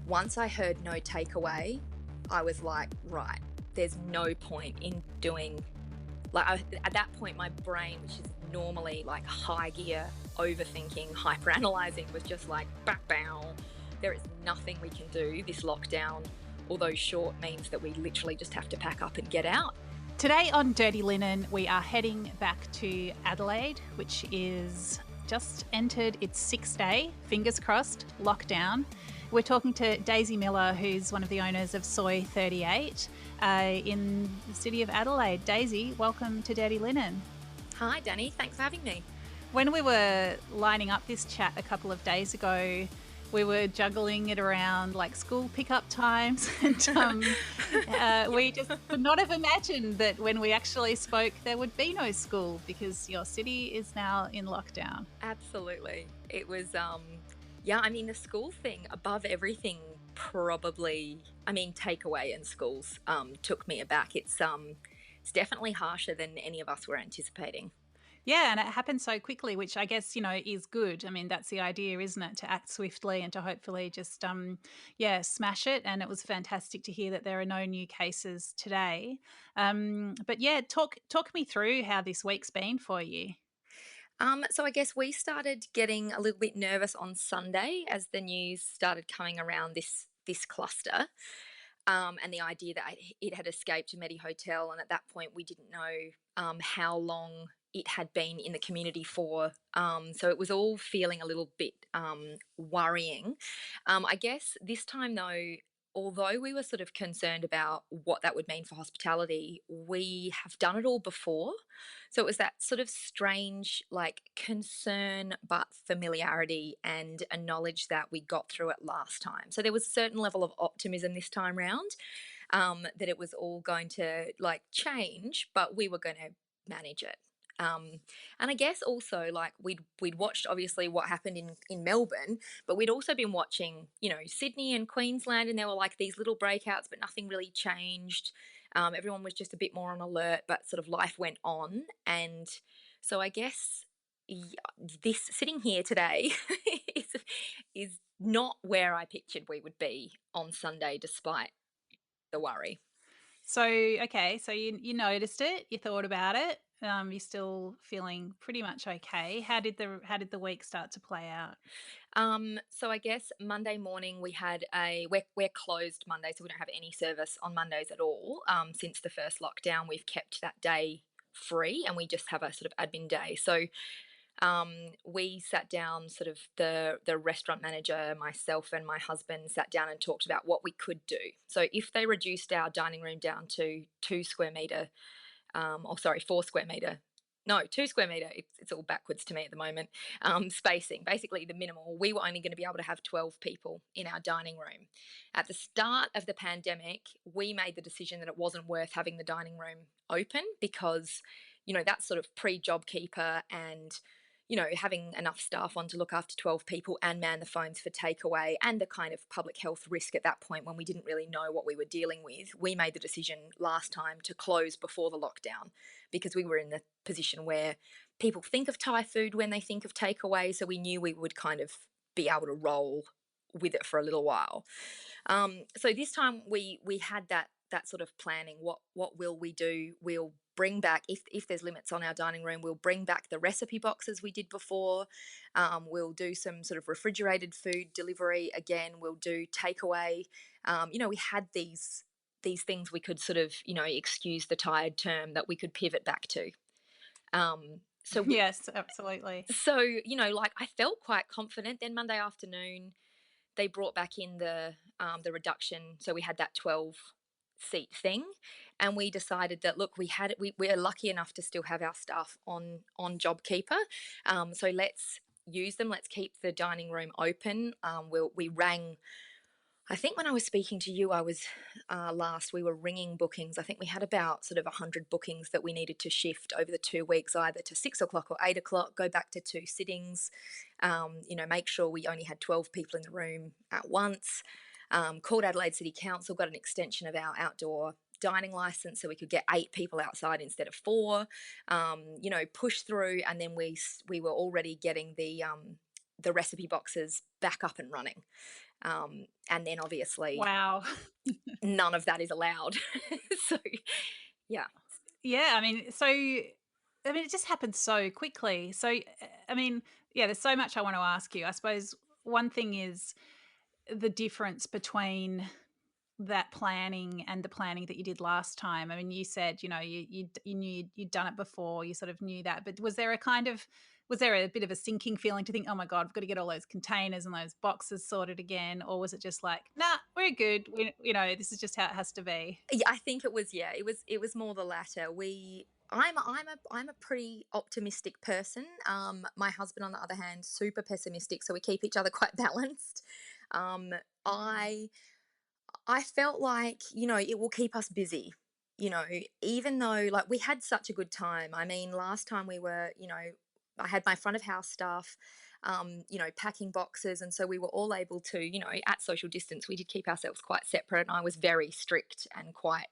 Once I heard no takeaway, I was like, right, there's no point in doing, at that point, my brain, which is normally like high gear, overthinking, hyperanalyzing, was just like, bow. There is nothing we can do. This lockdown, although short, means that we literally just have to pack up and get out. Today on Dirty Linen, we are heading back to Adelaide, which is just entered its sixth day, fingers crossed, lockdown. We're talking to Daisy Miller, who's one of the owners of Soi38 in the city of Adelaide. Daisy, welcome to Dirty Linen. Hi, Dani. Thanks for having me. When we were lining up this chat a couple of days ago, we were juggling it around like school pickup times, and we just could not have imagined that when we actually spoke there would be no school because your city is now in lockdown. Absolutely. It was, the school thing above everything probably, takeaway in schools took me aback. It's definitely harsher than any of us were anticipating. Yeah, and it happened so quickly, which I guess, is good. I mean, that's the idea, isn't it? To act swiftly and to hopefully just, smash it. And it was fantastic to hear that there are no new cases today. But yeah, talk me through how this week's been for you. So I guess we started getting a little bit nervous on Sunday as the news started coming around this cluster. And the idea that it had escaped a Medi Hotel. And at that point, we didn't know how long it had been in the community for. So it was all feeling a little bit worrying. I guess this time, though, although we were sort of concerned about what that would mean for hospitality, we have done it all before. So it was that sort of strange, like, concern but familiarity and a knowledge that we got through it last time. So there was a certain level of optimism this time round, that it was all going to, like, change, but we were going to manage it. And I guess also, like, we'd watched obviously what happened in Melbourne, but we'd also been watching, Sydney and Queensland, and there were like these little breakouts, but nothing really changed. Everyone was just a bit more on alert, but sort of life went on. And so I guess this sitting here today is not where I pictured we would be on Sunday, despite the worry. So, okay, so you noticed it, you thought about it. You're still feeling pretty much okay. How did the week start to play out? So I guess Monday morning we're closed Monday, so we don't have any service on Mondays at all. Since the first lockdown, we've kept that day free, and we just have a sort of admin day. So we sat down, sort of the restaurant manager, myself and my husband sat down and talked about what we could do. So if they reduced our dining room down to 4 square metre, 2 square metre, it's all backwards to me at the moment, spacing, basically the minimal, we were only going to be able to have 12 people in our dining room. At the start of the pandemic, we made the decision that it wasn't worth having the dining room open because, that's sort of pre-JobKeeper and, having enough staff on to look after 12 people and man the phones for takeaway and the kind of public health risk at that point when we didn't really know what we were dealing with. We made the decision last time to close before the lockdown because we were in the position where people think of Thai food when they think of takeaway. So we knew we would kind of be able to roll with it for a little while. So this time we had that sort of planning. What will we do? We'll bring back, if there's limits on our dining room, we'll bring back the recipe boxes we did before. We'll do some sort of refrigerated food delivery again. We'll do takeaway. We had these things we could sort of, excuse the tired term, that we could pivot back to. Yes, absolutely. So, I felt quite confident. Then Monday afternoon, they brought back in the reduction. So we had that 12 seat thing, and we decided that, look, we're lucky enough to still have our staff on JobKeeper, so let's use them. Let's keep the dining room open. We rang, I think when I was speaking to you, I was we were ringing bookings. I think we had about sort of 100 bookings that we needed to shift over the 2 weeks, either to 6 o'clock or 8 o'clock, go back to 2 sittings, make sure we only had 12 people in the room at once. Called Adelaide City Council, got an extension of our outdoor dining license so we could get 8 people outside instead of 4, push through, and then we were already getting the recipe boxes back up and running. And then obviously Wow. none of that is allowed. So, yeah. Yeah, I mean, it just happened so quickly. So, I mean, yeah, there's so much I want to ask you. I suppose one thing is the difference between that planning and the planning that you did last time. I mean, you said, you knew you'd done it before, you sort of knew that, but was there a bit of a sinking feeling to think, oh my God, we've got to get all those containers and those boxes sorted again? Or was it just like, nah, we're good. This is just how it has to be. Yeah, I think it was, yeah, it was more the latter. I'm a pretty optimistic person. My husband, on the other hand, super pessimistic, so we keep each other quite balanced. Um, I I felt like, it will keep us busy. Even though, like, we had such a good time. I mean, last time we were, I had my front of house staff, packing boxes. And so we were all able to, at social distance, we did keep ourselves quite separate. And I was very strict and quite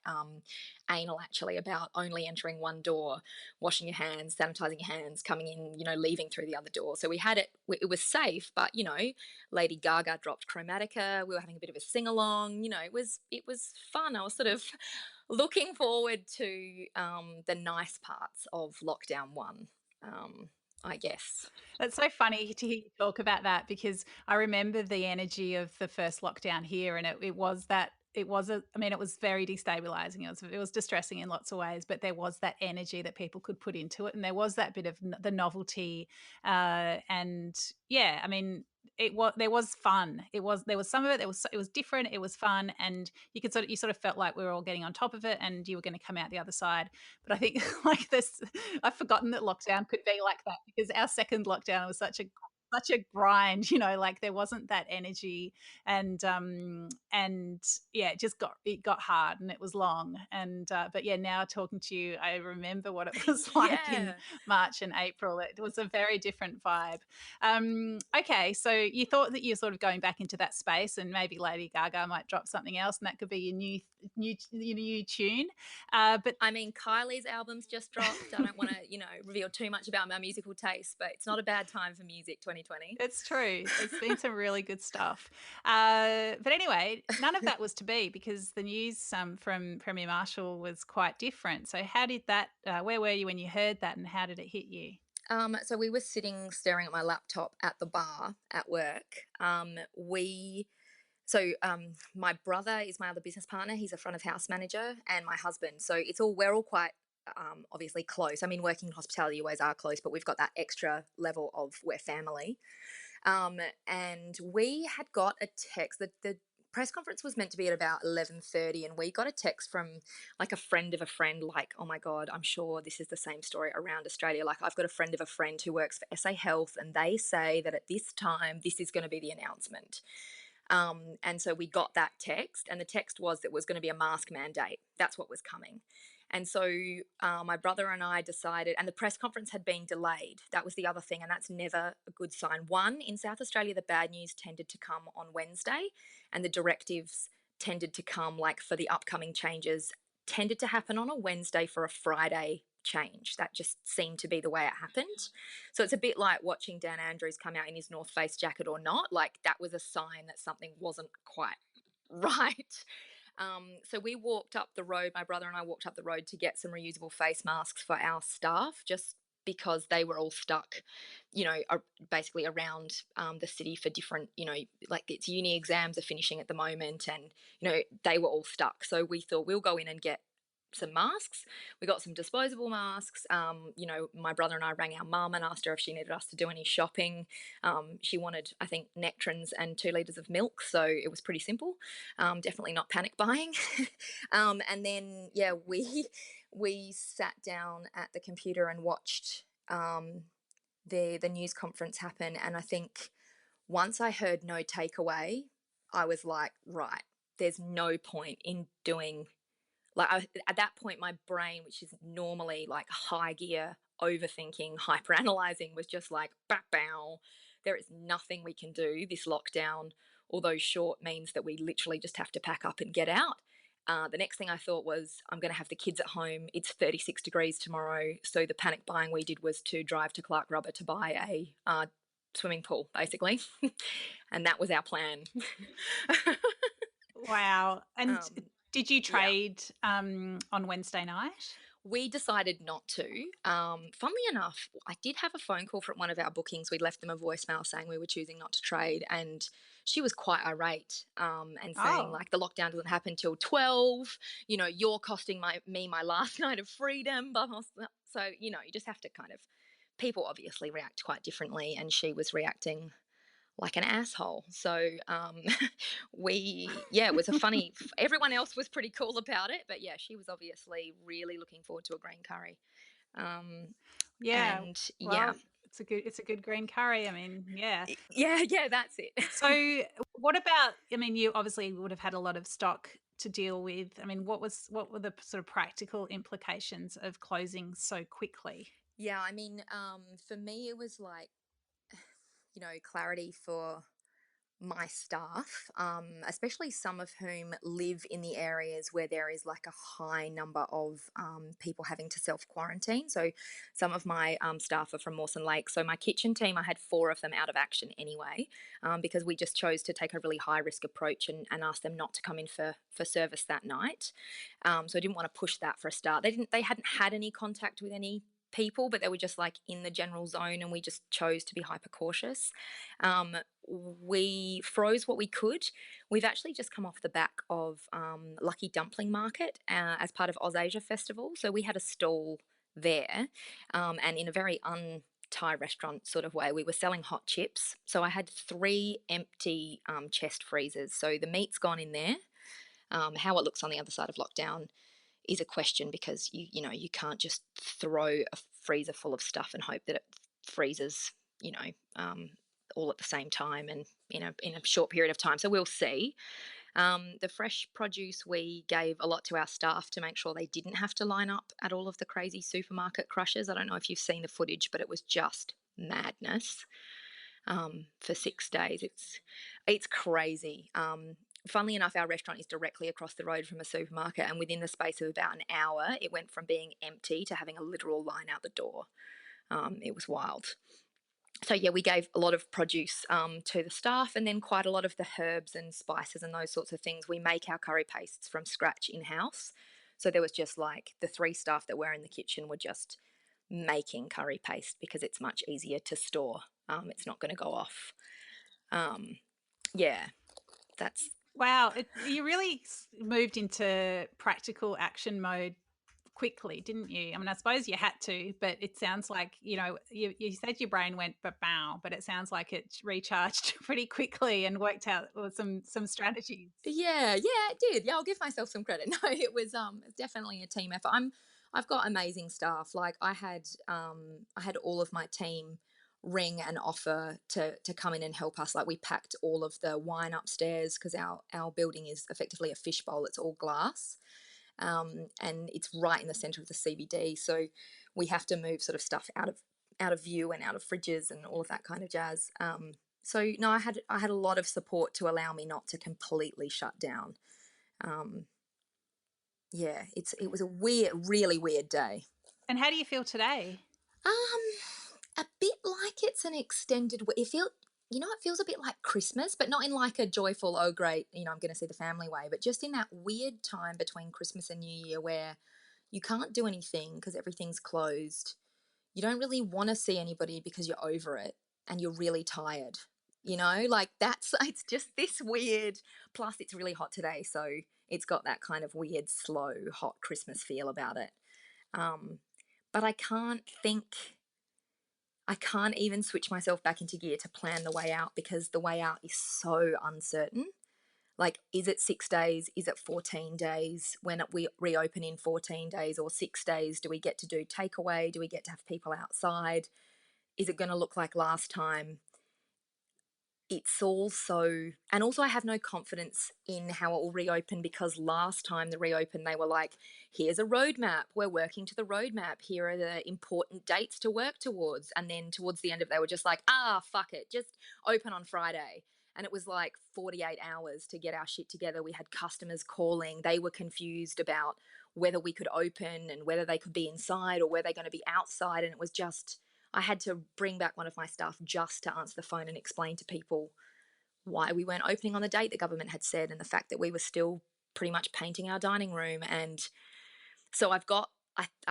anal, actually, about only entering one door, washing your hands, sanitizing your hands, coming in, leaving through the other door. So we had it was safe, but, Lady Gaga dropped Chromatica. We were having a bit of a sing along. It was fun. I was sort of looking forward to the nice parts of lockdown one, I guess. It's so funny to hear you talk about that because I remember the energy of the first lockdown here, and it was that it was I mean, it was very destabilizing. It was distressing in lots of ways, but there was that energy that people could put into it, and there was that bit of the novelty, and yeah, I mean, there was fun. There was some of it. It was different. It was fun, and you sort of felt like we were all getting on top of it, and you were going to come out the other side. But I think like this, I've forgotten that lockdown could be like that because our second lockdown was such a grind, like there wasn't that energy and yeah, it got hard and it was long. And but yeah, now talking to you, I remember what it was like in Yeah. March and April. It was a very different vibe. Okay, so you thought that you're sort of going back into that space, and maybe Lady Gaga might drop something else, and that could be your new tune. But I mean, Kylie's album's just dropped. I don't want to, reveal too much about my musical taste, but it's not a bad time for music, 2020. it's true. There's been some really good stuff. But anyway, none of that was to be because the news from Premier Marshall was quite different. So how did that? Where were you when you heard that, and how did it hit you? So we were sitting staring at my laptop at the bar at work. My brother is my other business partner. He's a front of house manager, and my husband. So we're all quite obviously close. I mean, working in hospitality, you always are close, but we've got that extra level of we're family. And we had got a text that the press conference was meant to be at about 11:30, and we got a text from like a friend of a friend, like, oh my God, I'm sure this is the same story around Australia. Like, I've got a friend of a friend who works for SA Health, and they say that at this time this is going to be the announcement. And so we got that text, and the text was that it was going to be a mask mandate. That's what was coming. And so my brother and I decided, and the press conference had been delayed. That was the other thing, and that's never a good sign. One, in South Australia, the bad news tended to come on Wednesday, and the directives tended to come, like, for the upcoming changes, tended to happen on a Wednesday for a Friday change. That just seemed to be the way it happened. So it's a bit like watching Dan Andrews come out in his North Face jacket or not. Like, that was a sign that something wasn't quite right. So we walked up the road, my brother and I walked up the road to get some reusable face masks for our staff, just because they were all stuck, basically around the city for different, like its uni exams are finishing at the moment, and, they were all stuck. So we thought we'll go in and get some masks. We got some disposable masks. My brother and I rang our mum and asked her if she needed us to do any shopping. She wanted, I think, nectarines and 2 litres of milk, so it was pretty simple. Definitely not panic buying. And then, yeah, we sat down at the computer and watched the news conference happen. And I think once I heard no takeaway, I was like, right, there's no point in doing, at that point, my brain, which is normally like high gear, overthinking, hyper analyzing, was just like, bow, bow. There is nothing we can do. This lockdown, although short, means that we literally just have to pack up and get out. The next thing I thought was, I'm going to have the kids at home. It's 36 degrees tomorrow. So the panic buying we did was to drive to Clark Rubber to buy a swimming pool, basically. And that was our plan. Wow. And did you Yeah. trade on Wednesday night? We decided not to. Funnily enough, I did have a phone call from one of our bookings. We left them a voicemail saying we were choosing not to trade, and she was quite irate, and saying Oh, like the lockdown doesn't happen till 12. You know, you're costing me my last night of freedom. Blah, blah, blah. So you know, you just have to kind of. People obviously react quite differently, and she was reacting like an asshole. So it was a funny. Everyone else was pretty cool about it, but yeah, she was obviously really looking forward to a green curry. Um, yeah. and yeah, Well, it's a good green curry. I mean, yeah. yeah, that's it. So, what about? I mean, you obviously would have had a lot of stock to deal with. I mean, what were the sort of practical implications of closing so quickly? Yeah, I mean, for me, it was like, clarity for my staff, especially some of whom live in the areas where there is like a high number of people having to self quarantine. So, some of my staff are from Mawson Lake. So, my kitchen team, I had 4 of them out of action anyway, because we just chose to take a really high risk approach and ask them not to come in for service that night. So, I didn't want to push that for a start. They hadn't had any contact with any people, but they were just like in the general zone, and we just chose to be hyper cautious. We froze what we could. We've actually just come off the back of Lucky Dumpling Market as part of Ausasia Festival. So we had a stall there, and in a very Thai restaurant sort of way, we were selling hot chips. So I had 3 empty chest freezers. So the meat's gone in there. How it looks on the other side of lockdown is a question, because you can't just throw a freezer full of stuff and hope that it freezes, all at the same time and in a short period of time. So we'll see. The fresh produce, we gave a lot to our staff to make sure they didn't have to line up at all of the crazy supermarket crushes. I don't know if you've seen the footage, but it was just madness. For 6 days, it's crazy. Funnily enough, our restaurant is directly across the road from a supermarket, and within the space of about an hour, it went from being empty to having a literal line out the door. It was wild. So yeah, we gave a lot of produce to the staff, and then quite a lot of the herbs and spices and those sorts of things. We make our curry pastes from scratch in house. So there was just like the 3 staff that were in the kitchen were just making curry paste because it's much easier to store. It's not going to go off. Yeah, that's Wow, you really moved into practical action mode quickly, didn't you? I mean, I suppose you had to, but it sounds like, you said your brain went bow, but it sounds like it recharged pretty quickly and worked out with some strategies. yeah, it did. Yeah, I'll give myself some credit. No, it was definitely a team effort. I've got amazing staff. Like I had all of my team ring and offer to come in and help us. Like we packed all of the wine upstairs because our building is effectively a fishbowl. It's all glass. And it's right in the center of the CBD. So we have to move sort of stuff out of view and out of fridges and all of that kind of jazz. So no, I had a lot of support to allow me not to completely shut down. Um, yeah, it was a really weird day. And how do you feel today? A bit like it's an extended. It feels a bit like Christmas, but not in like a joyful, oh great, I'm going to see the family way, but just in that weird time between Christmas and New Year where you can't do anything because everything's closed. You don't really want to see anybody because you're over it and you're really tired. Like it's just this weird. Plus, it's really hot today, so it's got that kind of weird, slow, hot Christmas feel about it. But I can't even switch myself back into gear to plan the way out because the way out is so uncertain. Like, is it 6 days? Is it 14 days? When we reopen in 14 days or 6 days, do we get to do takeaway? Do we get to have people outside? Is it going to look like last time? It's all so, and also I have no confidence in how it will reopen because last time the reopen, they were like, here's a roadmap. We're working to the roadmap. Here are the important dates to work towards. And then towards the end of it, they were just like, fuck it. Just open on Friday. And it was like 48 hours to get our shit together. We had customers calling. They were confused about whether we could open and whether they could be inside or whether they're going to be outside. And it was just, I had to bring back one of my staff just to answer the phone and explain to people why we weren't opening on the date the government had said, and the fact that we were still pretty much painting our dining room. And so I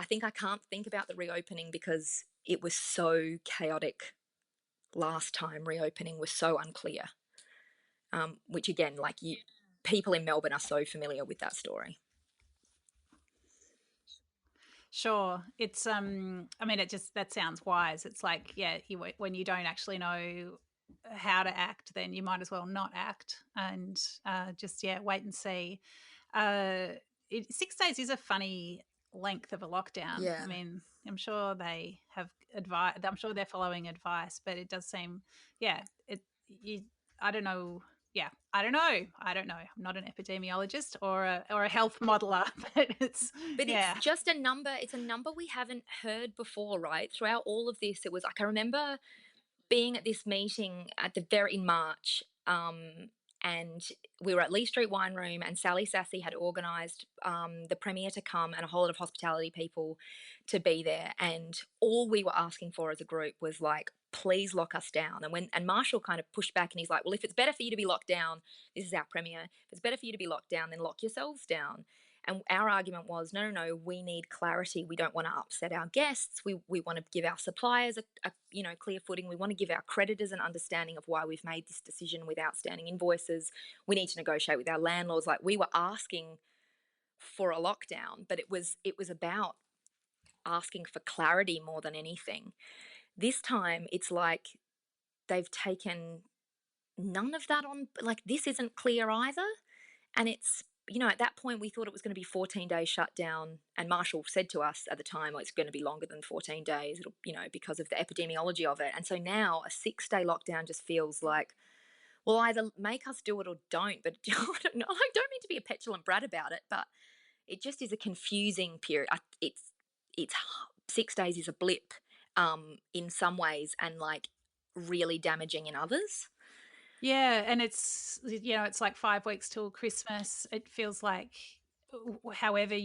think I can't think about the reopening because it was so chaotic last time. Reopening was so unclear, which again, like people in Melbourne are so familiar with that story. Sure. It's I mean, that sounds wise. It's like, yeah, when you don't actually know how to act, then you might as well not act and just, yeah, wait and see. 6 days is a funny length of a lockdown. Yeah. I mean, I'm sure they have advice. I'm sure they're following advice, but it does seem, yeah, I don't know. Yeah, I don't know. I'm not an epidemiologist or a health modeler, but But it's yeah, just a number. It's a number we haven't heard before, right? Throughout all of this, it was like I remember being at this meeting at the very in March, and we were at Lee Street Wine Room, and Sally Sassy had organised the Premier to come and a whole lot of hospitality people to be there, and all we were asking for as a group was like, please lock us down. And Marshall kind of pushed back, and he's like, well, if it's better for you to be locked down, this is our Premier. If it's better for you to be locked down, then lock yourselves down. And our argument was, no, no, no, we need clarity. We don't want to upset our guests. We want to give our suppliers a clear footing. We want to give our creditors an understanding of why we've made this decision with outstanding invoices. We need to negotiate with our landlords. Like, we were asking for a lockdown, but it was about asking for clarity more than anything. This time it's like they've taken none of that on. Like, this isn't clear either. And it's, at that point, we thought it was going to be 14 days shutdown. And Marshall said to us at the time, well, it's going to be longer than 14 days, because of the epidemiology of it. And so now a 6-day lockdown just feels like, well, either make us do it or don't. But I don't know. I don't mean to be a petulant brat about it, but it just is a confusing period. It's 6 days is a blip in some ways, and like really damaging in others. yeah, and it's like 5 weeks till Christmas. It feels like, however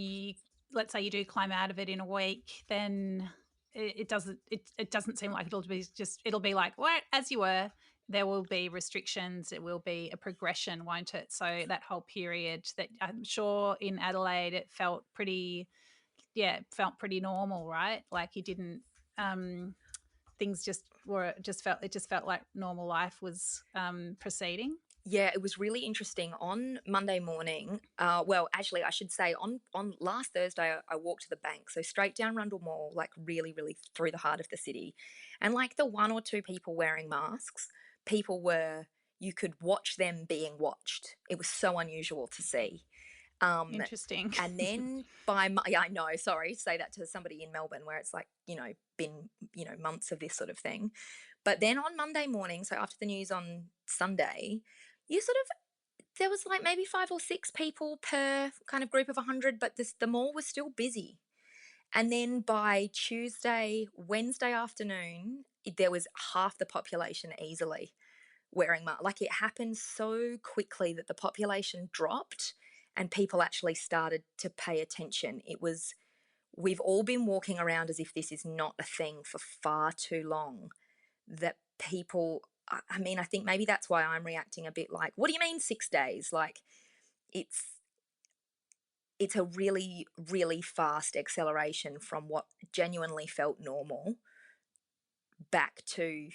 let's say you do climb out of it in a week, then it doesn't seem like it'll be like what as you were. There will be restrictions. It will be a progression, won't it? So that whole period, that I'm sure in Adelaide, it felt pretty normal, right? Like you didn't. Things just felt like normal life was proceeding. Yeah, it was really interesting. On Monday morning, actually, I should say on last Thursday, I walked to the bank, so straight down Rundle Mall, like really, really through the heart of the city, and like the one or two people wearing masks, you could watch them being watched. It was so unusual to see. Interesting. And then yeah, I know, sorry, say that to somebody in Melbourne where it's like, been, months of this sort of thing. But then on Monday morning, so after the news on Sunday, you sort of, there was like maybe 5 or 6 people per kind of group of 100, but the mall was still busy. And then by Wednesday afternoon, there was half the population easily wearing masks. Like, it happened so quickly that the population dropped and people actually started to pay attention. We've all been walking around as if this is not a thing for far too long. That people, I mean, I think maybe that's why I'm reacting a bit like, what do you mean 6 days? Like, it's a really, really fast acceleration from what genuinely felt normal back to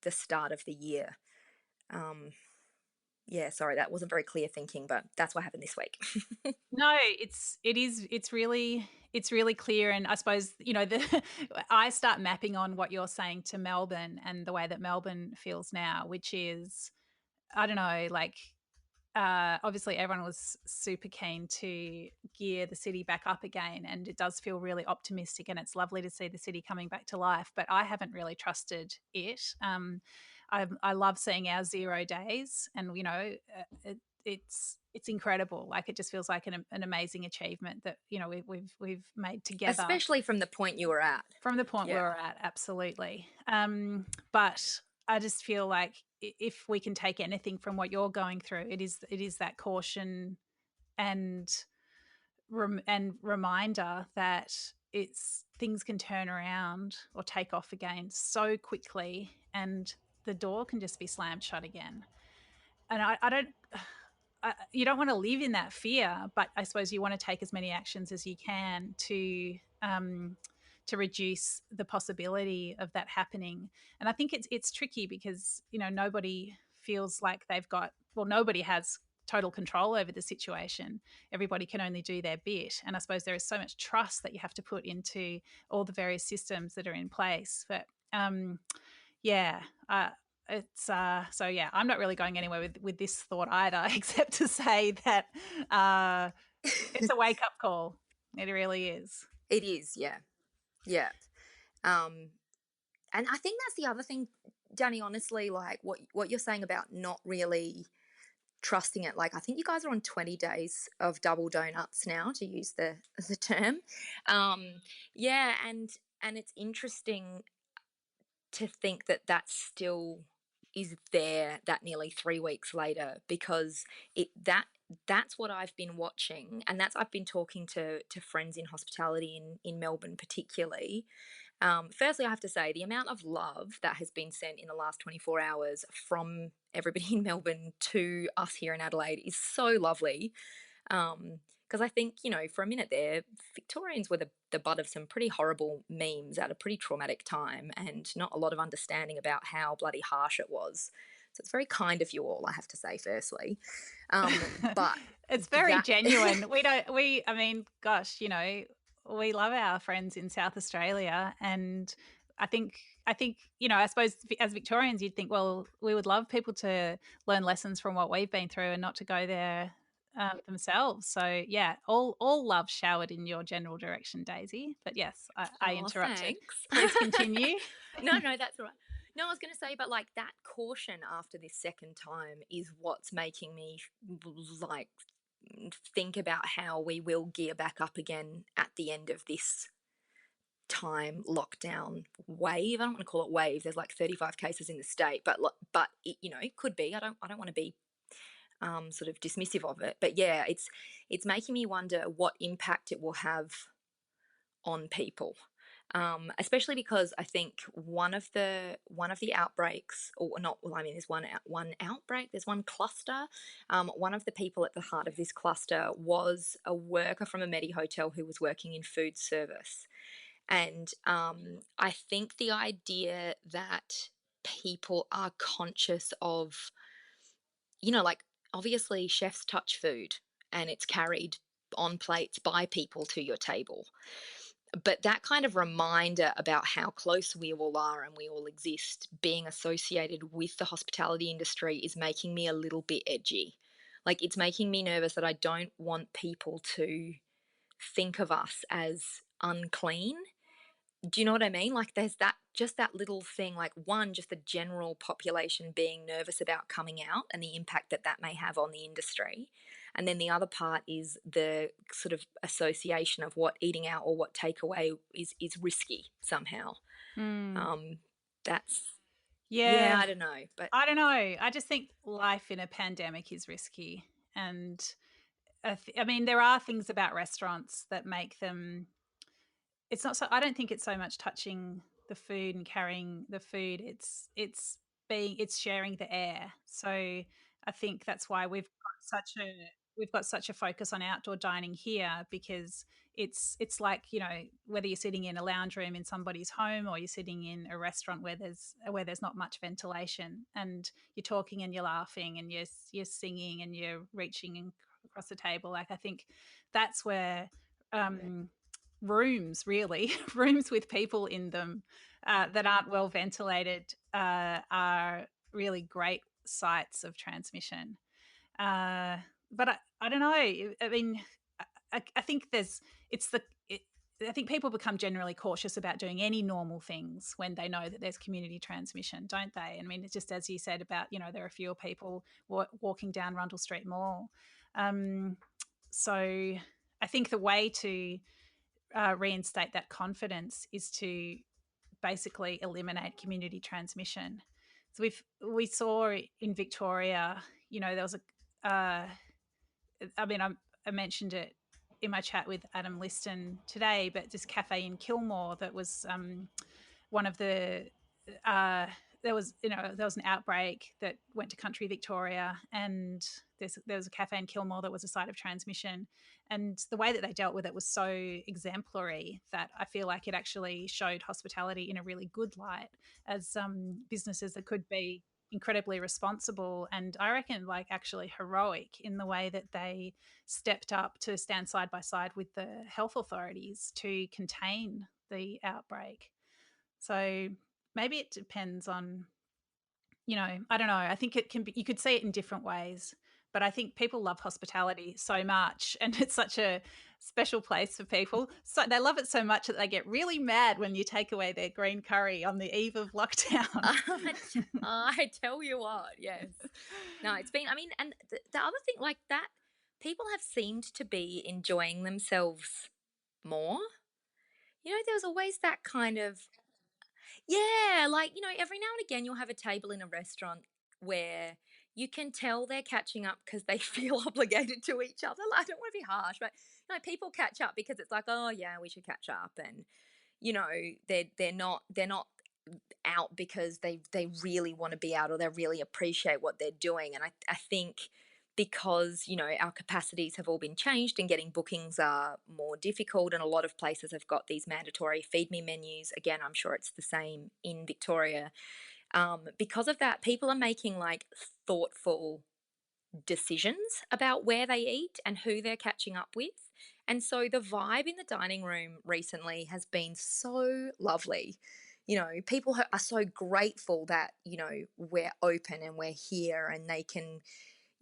the start of the year. Yeah, sorry, that wasn't very clear thinking, but that's what happened this week. No, it's really clear, and I suppose I start mapping on what you're saying to Melbourne and the way that Melbourne feels now, which is, I don't know, like obviously everyone was super keen to gear the city back up again, and it does feel really optimistic, and it's lovely to see the city coming back to life, but I haven't really trusted it. I love seeing our 0 days, and it's incredible. Like, it just feels like an amazing achievement that we've made together. Especially from the point you were at. From the point Yeah. we're at, absolutely. But I just feel like if we can take anything from what you're going through, it is that caution and reminder that it's things can turn around or take off again so quickly, and the door can just be slammed shut again. And I don't, you don't want to live in that fear, but I suppose you want to take as many actions as you can to reduce the possibility of that happening. And I think it's tricky because, you know, nobody feels like they've got, well, nobody has total control over the situation. Everybody can only do their bit. And I suppose there is so much trust that you have to put into all the various systems that are in place. But yeah, it's so yeah, I'm not really going anywhere with this thought either, except to say that it's a wake up call. It really is. It is, yeah. Yeah. Um, and I think that's the other thing, Danny, honestly, like what you're saying about not really trusting it. Like I think you guys are on 20 days of double donuts now, to use the term. Yeah, and it's interesting to think that that still is there that nearly 3 weeks later, because that's what I've been watching, and that's I've been talking to friends in hospitality in Melbourne particularly. Firstly, I have to say the amount of love that has been sent in the last 24 hours from everybody in Melbourne to us here in Adelaide is so lovely. Because I think, you know, for a minute there, Victorians were the butt of some pretty horrible memes at a pretty traumatic time, and not a lot of understanding about how bloody harsh it was. So it's very kind of you all, I have to say, firstly. But It's very that. genuine. I mean, gosh, you know, we love our friends in South Australia, and I think, you know, I suppose as Victorians, you'd think, well, we would love people to learn lessons from what we've been through and not to go there themselves. So yeah, all love showered in your general direction, Daisy. But yes, I Oh, interrupted. thanks. Please continue. No, that's all right. No, I was going to say, but like that caution after this second time is what's making me like think about how we will gear back up again at the end of this time lockdown wave. I don't want to call it wave. There's like 35 cases in the state, but it, you know, it could be. I don't want to be sort of dismissive of it, but yeah, it's making me wonder what impact it will have on people. Especially because I think one of the outbreaks, or not, well, I mean, there's one outbreak, there's one cluster. One of the people at the heart of this cluster was a worker from a Medi hotel who was working in food service, and I think the idea that people are conscious of, you know, like obviously chefs touch food and it's carried on plates by people to your table, but that kind of reminder about how close we all are and we all exist being associated with the hospitality industry is making me a little bit edgy. Like it's making me nervous that I don't want people to think of us as unclean. Do you know what I mean? Like there's that, just that little thing, like one, just the general population being nervous about coming out and the impact that that may have on the industry. And then the other part is the sort of association of what eating out or what takeaway is risky somehow. Mm, That's, yeah, yeah, I don't know, but I don't know. I just think life in a pandemic is risky, and I mean, there are things about restaurants that make them. It's not so. I don't think it's so much touching the food and carrying the food. It's sharing the air. So I think that's why we've got such a focus on outdoor dining here, because it's like, you know, whether you're sitting in a lounge room in somebody's home or you're sitting in a restaurant where there's not much ventilation, and you're talking and you're laughing and you're singing and you're reaching across the table. Like I think that's where rooms, really, rooms with people in them that aren't well ventilated are really great sites of transmission. But I don't know. I mean, I think I think people become generally cautious about doing any normal things when they know that there's community transmission, don't they? I mean, it's just as you said about, you know, there are fewer people walking down Rundle Street Mall. So I think the way to reinstate that confidence is to basically eliminate community transmission. So we saw in Victoria, you know, there was a, I mean, I mentioned it in my chat with Adam Liston today, but this cafe in Kilmore that was one of the there was an outbreak that went to country Victoria, and there was a cafe in Kilmore that was a site of transmission, and the way that they dealt with it was so exemplary that I feel like it actually showed hospitality in a really good light as businesses that could be incredibly responsible, and I reckon like actually heroic in the way that they stepped up to stand side by side with the health authorities to contain the outbreak. So maybe it depends on, I don't know. I think it can be, you could see it in different ways, but I think people love hospitality so much and it's such a special place for people. So they love it so much that they get really mad when you take away their green curry on the eve of lockdown. I tell you what, yes. No, it's been, I mean, and the other thing like that, people have seemed to be enjoying themselves more. There was always that kind of, yeah, like, every now and again you'll have a table in a restaurant where you can tell they're catching up because they feel obligated to each other. Like, I don't want to be harsh, but people catch up because it's like, oh yeah, we should catch up, and they're not out because they really want to be out or they really appreciate what they're doing. And I think because our capacities have all been changed and getting bookings are more difficult, and a lot of places have got these mandatory feed me menus. Again, I'm sure it's the same in Victoria. Because of that, people are making like thoughtful decisions about where they eat and who they're catching up with. And so the vibe in the dining room recently has been so lovely. People are so grateful that, we're open and we're here and they can,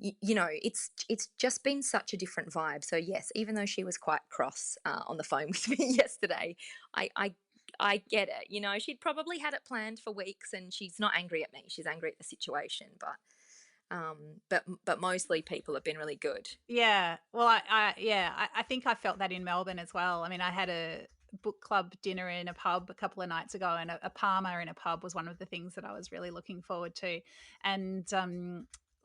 it's just been such a different vibe. So yes, even though she was quite cross on the phone with me yesterday, I, I I get it. She'd probably had it planned for weeks, and she's not angry at me. She's angry at the situation, but mostly people have been really good. Yeah. Well, I think I felt that in Melbourne as well. I mean, I had a book club dinner in a pub a couple of nights ago, and a Palmer in a pub was one of the things that I was really looking forward to. And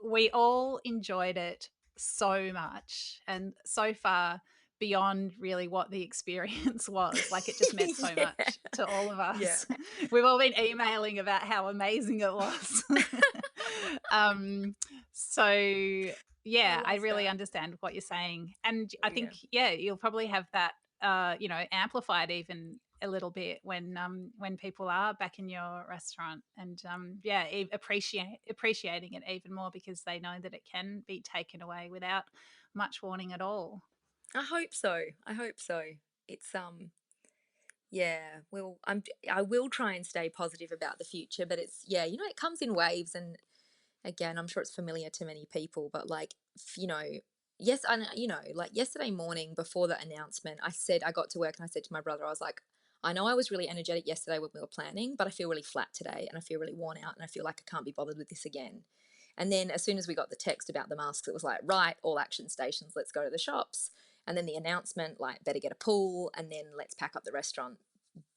we all enjoyed it so much and so far beyond really what the experience was. Like, it just meant so Yeah, much to all of yeah. us. We've all been emailing about how amazing it was. um, so I yeah, I love really that. understand what you're saying. And Oh I yeah. think, yeah, you'll probably have that, amplified even a little bit when people are back in your restaurant and, yeah, appreciating it even more because they know that it can be taken away without much warning at all. I hope so. I hope so. It's yeah, I will try and stay positive about the future, but it's, yeah, it comes in waves. And again, I'm sure it's familiar to many people, but like, yes, and like yesterday morning before the announcement, I got to work and I said to my brother, I was like, I know I was really energetic yesterday when we were planning, but I feel really flat today and I feel really worn out and I feel like I can't be bothered with this again. And then as soon as we got the text about the masks, it was like, right, all action stations, let's go to the shops. And then the announcement, like, better get a pool and then let's pack up the restaurant.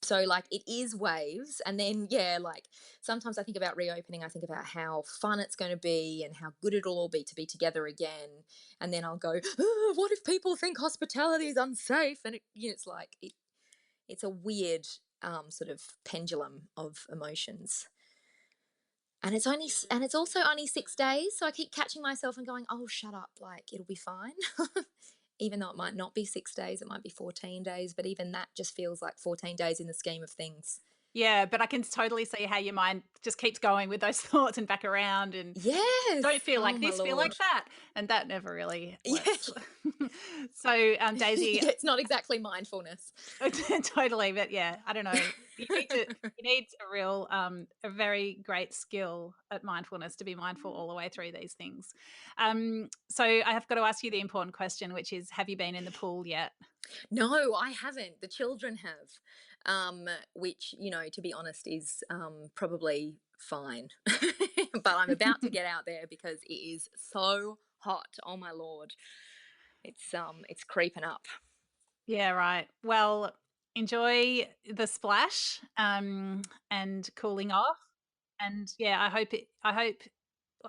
So like it is waves. And then yeah, like sometimes I think about reopening, I think about how fun it's going to be and how good it'll all be to be together again. And then I'll go, oh, what if people think hospitality is unsafe? And it's like it's a weird sort of pendulum of emotions. And it's also only 6 days, so I keep catching myself and going, oh, shut up, like it'll be fine. Even though it might not be 6 days, it might be 14 days, but even that just feels like 14 days in the scheme of things. Yeah, but I can totally see how your mind just keeps going with those thoughts and back around and Yes. don't feel Oh like my this, feel lord. like that. And that never really Yeah. works. So, Daisy, Yeah, it's not exactly mindfulness. totally, but yeah, I don't know. You need a real a very great skill at mindfulness to be mindful all the way through these things. So I have got to ask you the important question, which is, have you been in the pool yet? No, I haven't. The children have, which, to be honest, is probably fine. But I'm about to get out there because it is so hot. Oh my lord. It's creeping up. Yeah, right. Well, enjoy the splash and cooling off. And yeah, I hope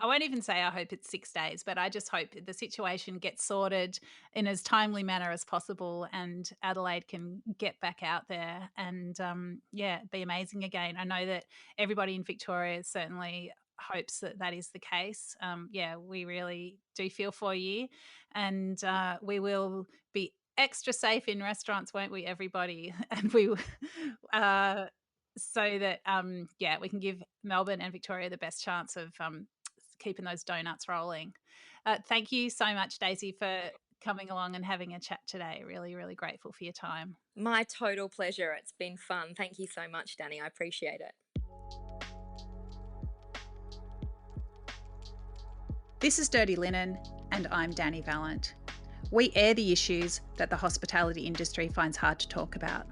I won't even say I hope it's 6 days, but I just hope the situation gets sorted in as timely manner as possible and Adelaide can get back out there and, be amazing again. I know that everybody in Victoria certainly hopes that that is the case. We really do feel for you, and we will be extra safe in restaurants, won't we, everybody? And uh, so that, we can give Melbourne and Victoria the best chance of keeping those donuts rolling. Thank you so much, Daisy, for coming along and having a chat today. Really, really grateful for your time. My total pleasure. It's been fun. Thank you so much, Dani. I appreciate it. This is Dirty Linen, and I'm Dani Valent. We air the issues that the hospitality industry finds hard to talk about.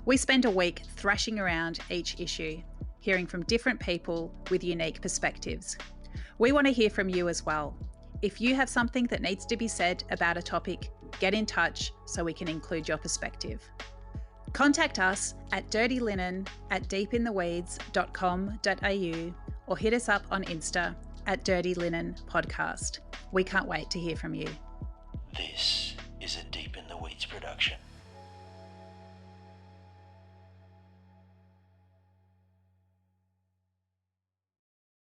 We spend a week thrashing around each issue, hearing from different people with unique perspectives. We want to hear from you as well. If you have something that needs to be said about a topic, get in touch so we can include your perspective. Contact us at dirtylinen@deepintheweeds.com.au or hit us up on Insta at Dirty Linen Podcast. We can't wait to hear from you. This is a Deep in